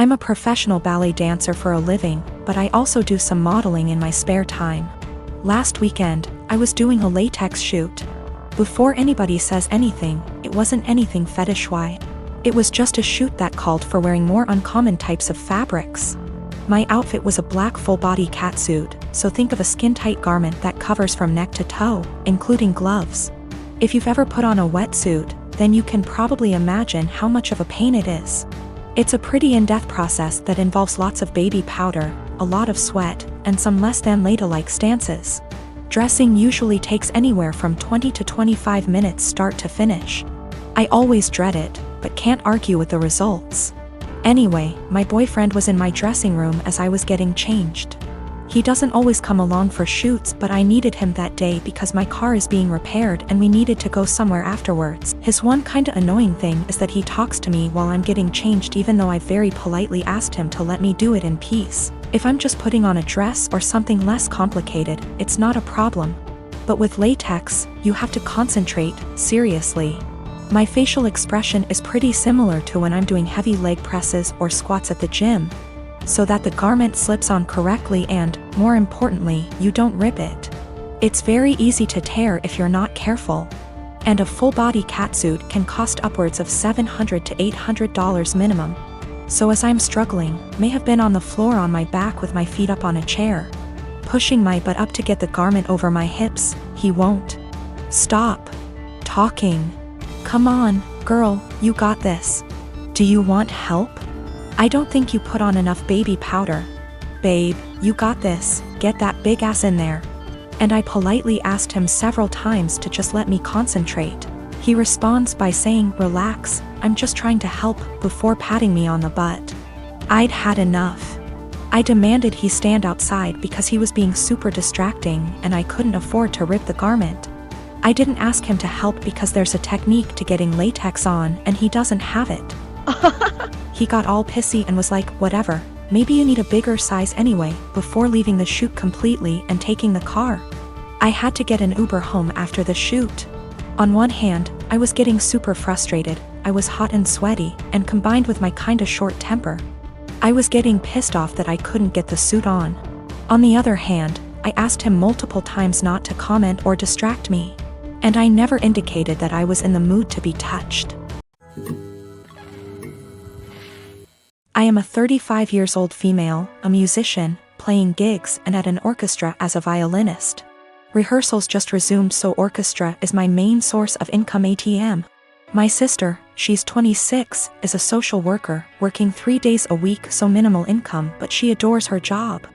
I'm a professional ballet dancer for a living, but I also do some modeling in my spare time. Last weekend, I was doing a latex shoot. Before anybody says anything, it wasn't anything fetish-wise. It was just a shoot that called for wearing more uncommon types of fabrics. My outfit was a black full-body catsuit, so think of a skin-tight garment that covers from neck to toe, including gloves. If you've ever put on a wetsuit, then you can probably imagine how much of a pain it is. It's a pretty in-depth process that involves lots of baby powder, a lot of sweat, and some less than ladylike stances. Dressing usually takes anywhere from 20 to 25 minutes start to finish. I always dread it, but can't argue with the results. Anyway, my boyfriend was in my dressing room as I was getting changed. He doesn't always come along for shoots, but I needed him that day because my car is being repaired and we needed to go somewhere afterwards. His one kinda annoying thing is that he talks to me while I'm getting changed even though I very politely asked him to let me do it in peace. If I'm just putting on a dress or something less complicated, it's not a problem. But with latex, you have to concentrate, seriously. My facial expression is pretty similar to when I'm doing heavy leg presses or squats at the gym, so that the garment slips on correctly and, more importantly, you don't rip it. It's very easy to tear if you're not careful. And a full-body catsuit can cost upwards of $700 to $800 minimum. So as I'm struggling, may have been on the floor on my back with my feet up on a chair, pushing my butt up to get the garment over my hips, he won't stop talking. Come on, girl, you got this. Do you want help? I don't think you put on enough baby powder. Babe, you got this, get that big ass in there. And I politely asked him several times to just let me concentrate. He responds by saying, relax, I'm just trying to help, before patting me on the butt. I'd had enough. I demanded he stand outside because he was being super distracting and I couldn't afford to rip the garment. I didn't ask him to help because there's a technique to getting latex on and he doesn't have it. He got all pissy and was like, whatever, maybe you need a bigger size anyway, before leaving the shoot completely and taking the car. I had to get an Uber home after the shoot. On one hand, I was getting super frustrated, I was hot and sweaty, and combined with my kinda short temper, I was getting pissed off that I couldn't get the suit on. On the other hand, I asked him multiple times not to comment or distract me. And I never indicated that I was in the mood to be touched. I am a 35-year-old female, a musician, playing gigs and at an orchestra as a violinist. Rehearsals just resumed, so orchestra is my main source of income ATM. My sister, she's 26, is a social worker, working 3 days a week, so minimal income, but she adores her job.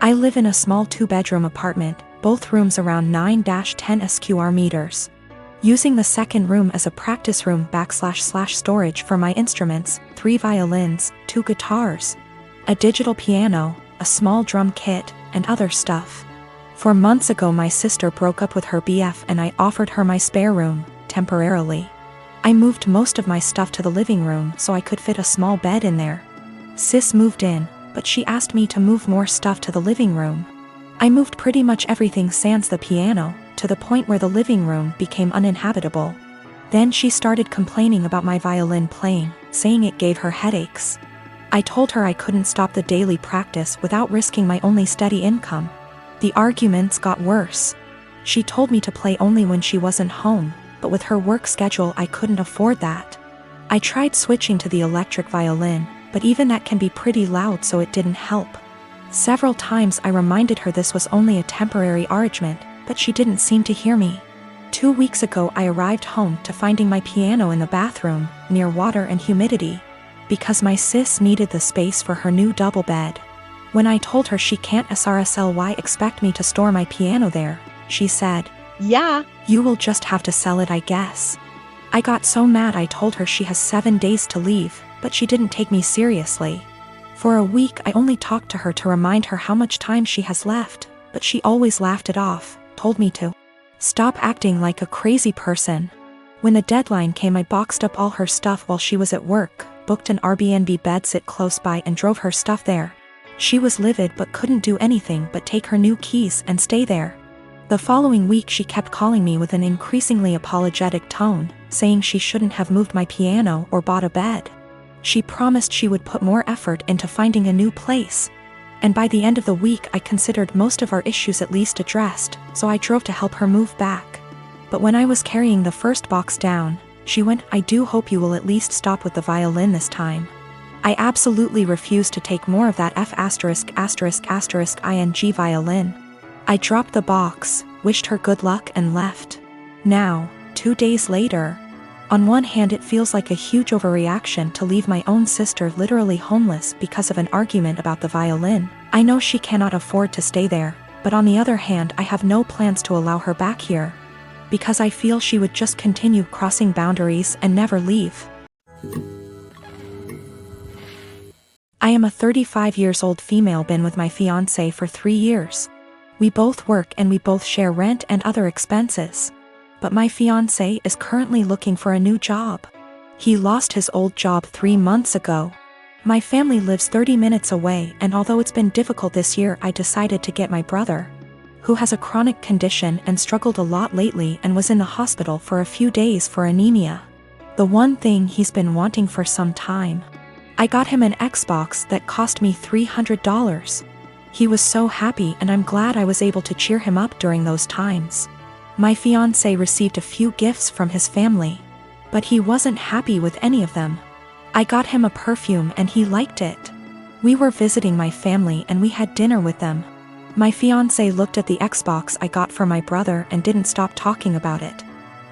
I live in a small 2-bedroom apartment, both rooms around 9-10 square meters. Using the second room as a practice room / storage for my instruments, 3 violins, 2 guitars, a digital piano, a small drum kit, and other stuff. 4 months ago my sister broke up with her BF and I offered her my spare room, temporarily. I moved most of my stuff to the living room so I could fit a small bed in there. Sis moved in, but she asked me to move more stuff to the living room. I moved pretty much everything sans the piano, to the point where the living room became uninhabitable. Then she started complaining about my violin playing, saying it gave her headaches. I told her I couldn't stop the daily practice without risking my only steady income. The arguments got worse. She told me to play only when she wasn't home, but with her work schedule I couldn't afford that. I tried switching to the electric violin, but even that can be pretty loud, so it didn't help. Several times I reminded her this was only a temporary arrangement, but she didn't seem to hear me. 2 weeks ago I arrived home to finding my piano in the bathroom, near water and humidity, because my sis needed the space for her new double bed. When I told her she can't SRSLY expect me to store my piano there, she said, "Yeah, you will just have to sell it, I guess." I got so mad I told her she has 7 days to leave, but she didn't take me seriously. For a week I only talked to her to remind her how much time she has left, but she always laughed it off, told me to stop acting like a crazy person. When the deadline came I boxed up all her stuff while she was at work, booked an Airbnb bedsit close by and drove her stuff there. She was livid but couldn't do anything but take her new keys and stay there. The following week she kept calling me with an increasingly apologetic tone, saying she shouldn't have moved my piano or bought a bed. She promised she would put more effort into finding a new place. And by the end of the week I considered most of our issues at least addressed, so I drove to help her move back. But when I was carrying the first box down, she went, "I do hope you will at least stop with the violin this time." I absolutely refused to take more of that *****ing violin. I dropped the box, wished her good luck and left. Now, 2 days later. On one hand it feels like a huge overreaction to leave my own sister literally homeless because of an argument about the violin. I know she cannot afford to stay there, but on the other hand I have no plans to allow her back here. Because I feel she would just continue crossing boundaries and never leave. I am a 35 years old female, been with my fiancé for 3 years. We both work and we both share rent and other expenses. But my fiancé is currently looking for a new job. He lost his old job 3 months ago. My family lives 30 minutes away, and although it's been difficult this year, I decided to get my brother, who has a chronic condition and struggled a lot lately and was in the hospital for a few days for anemia. The one thing he's been wanting for some time. I got him an Xbox that cost me $300. He was so happy and I'm glad I was able to cheer him up during those times. My fiancé received a few gifts from his family, but he wasn't happy with any of them. I got him a perfume and he liked it. We were visiting my family and we had dinner with them. My fiancé looked at the Xbox I got for my brother and didn't stop talking about it.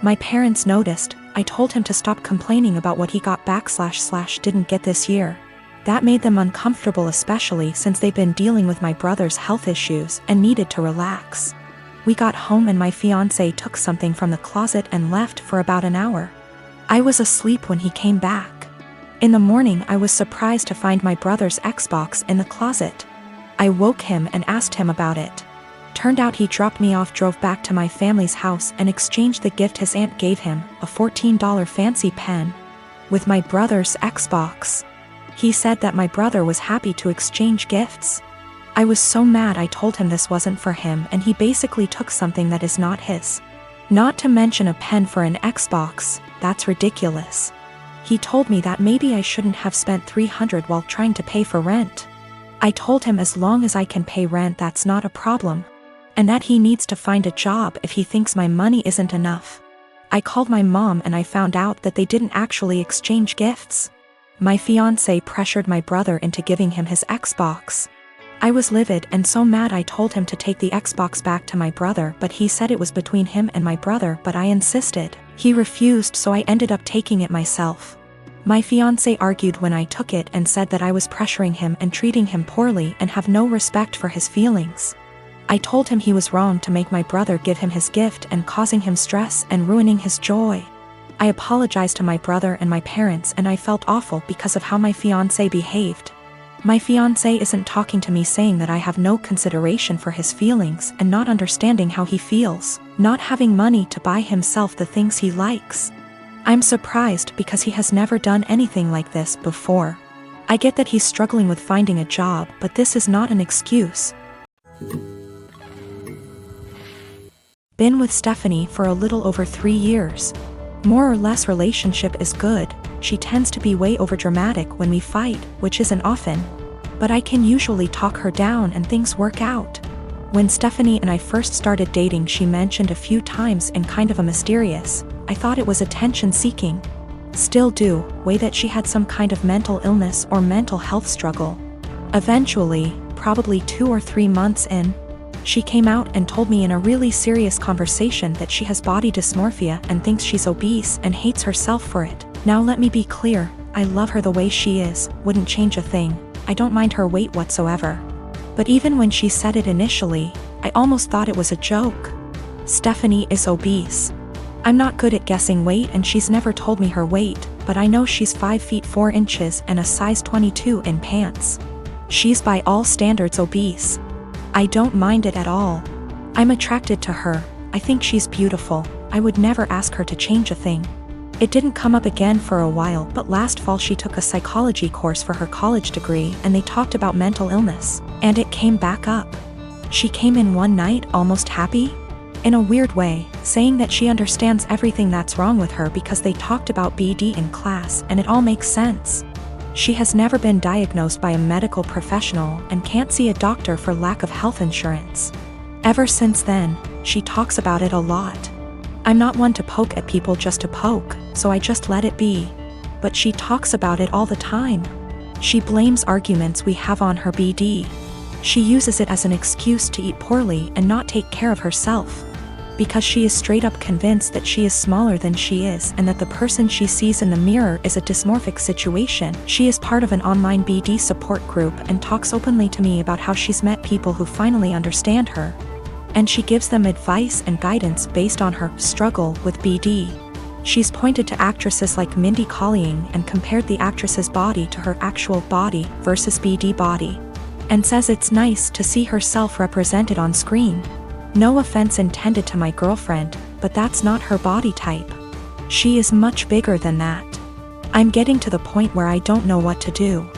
My parents noticed. I told him to stop complaining about what he got / didn't get this year. That made them uncomfortable, especially since they've been dealing with my brother's health issues and needed to relax. We got home and my fiancé took something from the closet and left for about an hour. I was asleep when he came back. In the morning I was surprised to find my brother's Xbox in the closet. I woke him and asked him about it. Turned out he dropped me off, drove back to my family's house and exchanged the gift his aunt gave him, a $14 fancy pen, with my brother's Xbox. He said that my brother was happy to exchange gifts. I was so mad. I told him this wasn't for him and he basically took something that is not his. Not to mention a pen for an Xbox, that's ridiculous. He told me that maybe I shouldn't have spent $300 while trying to pay for rent. I told him as long as I can pay rent that's not a problem. And that he needs to find a job if he thinks my money isn't enough. I called my mom and I found out that they didn't actually exchange gifts. My fiancé pressured my brother into giving him his Xbox. I was livid and so mad I told him to take the Xbox back to my brother, but he said it was between him and my brother, but I insisted. He refused, so I ended up taking it myself. My fiancé argued when I took it and said that I was pressuring him and treating him poorly and have no respect for his feelings. I told him he was wrong to make my brother give him his gift and causing him stress and ruining his joy. I apologized to my brother and my parents and I felt awful because of how my fiancé behaved. My fiancé isn't talking to me, saying that I have no consideration for his feelings and not understanding how he feels, not having money to buy himself the things he likes. I'm surprised because he has never done anything like this before. I get that he's struggling with finding a job, but this is not an excuse. Been with Stephanie for a little over 3 years. More or less relationship is good. She tends to be way overdramatic when we fight, which isn't often. But I can usually talk her down and things work out. When Stephanie and I first started dating, she mentioned a few times in kind of a mysterious, I thought it was attention seeking, still do, way that she had some kind of mental illness or mental health struggle. Eventually, probably 2 or 3 months in, she came out and told me in a really serious conversation that she has body dysmorphia and thinks she's obese and hates herself for it. Now let me be clear, I love her the way she is, wouldn't change a thing. I don't mind her weight whatsoever. But even when she said it initially, I almost thought it was a joke. Stephanie is obese. I'm not good at guessing weight and she's never told me her weight, but I know she's 5 feet 4 inches and a size 22 in pants. She's by all standards obese. I don't mind it at all. I'm attracted to her. I think she's beautiful. I would never ask her to change a thing. It didn't come up again for a while, but last fall she took a psychology course for her college degree and they talked about mental illness, and it came back up. She came in one night almost happy, in a weird way, saying that she understands everything that's wrong with her because they talked about BD in class and it all makes sense. She has never been diagnosed by a medical professional and can't see a doctor for lack of health insurance. Ever since then, she talks about it a lot. I'm not one to poke at people just to poke, so I just let it be. But she talks about it all the time. She blames arguments we have on her BD. She uses it as an excuse to eat poorly and not take care of herself. Because she is straight up convinced that she is smaller than she is and that the person she sees in the mirror is a dysmorphic situation. She is part of an online BD support group and talks openly to me about how she's met people who finally understand her. And she gives them advice and guidance based on her struggle with BD. She's pointed to actresses like Mindy Kaling and compared the actress's body to her actual body versus BD body. And says it's nice to see herself represented on screen. No offense intended to my girlfriend, but that's not her body type. She is much bigger than that. I'm getting to the point where I don't know what to do.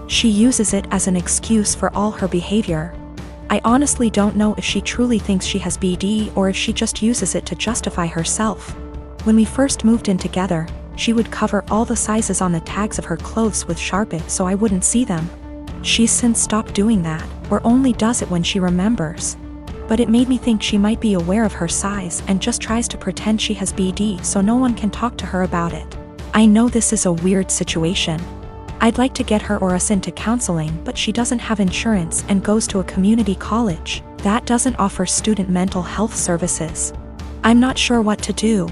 She uses it as an excuse for all her behavior. I honestly don't know if she truly thinks she has BD or if she just uses it to justify herself. When we first moved in together, she would cover all the sizes on the tags of her clothes with Sharpie so I wouldn't see them. She's since stopped doing that, or only does it when she remembers. But it made me think she might be aware of her size and just tries to pretend she has BD so no one can talk to her about it. I know this is a weird situation. I'd like to get her or us into counseling, but she doesn't have insurance and goes to a community college that doesn't offer student mental health services. I'm not sure what to do.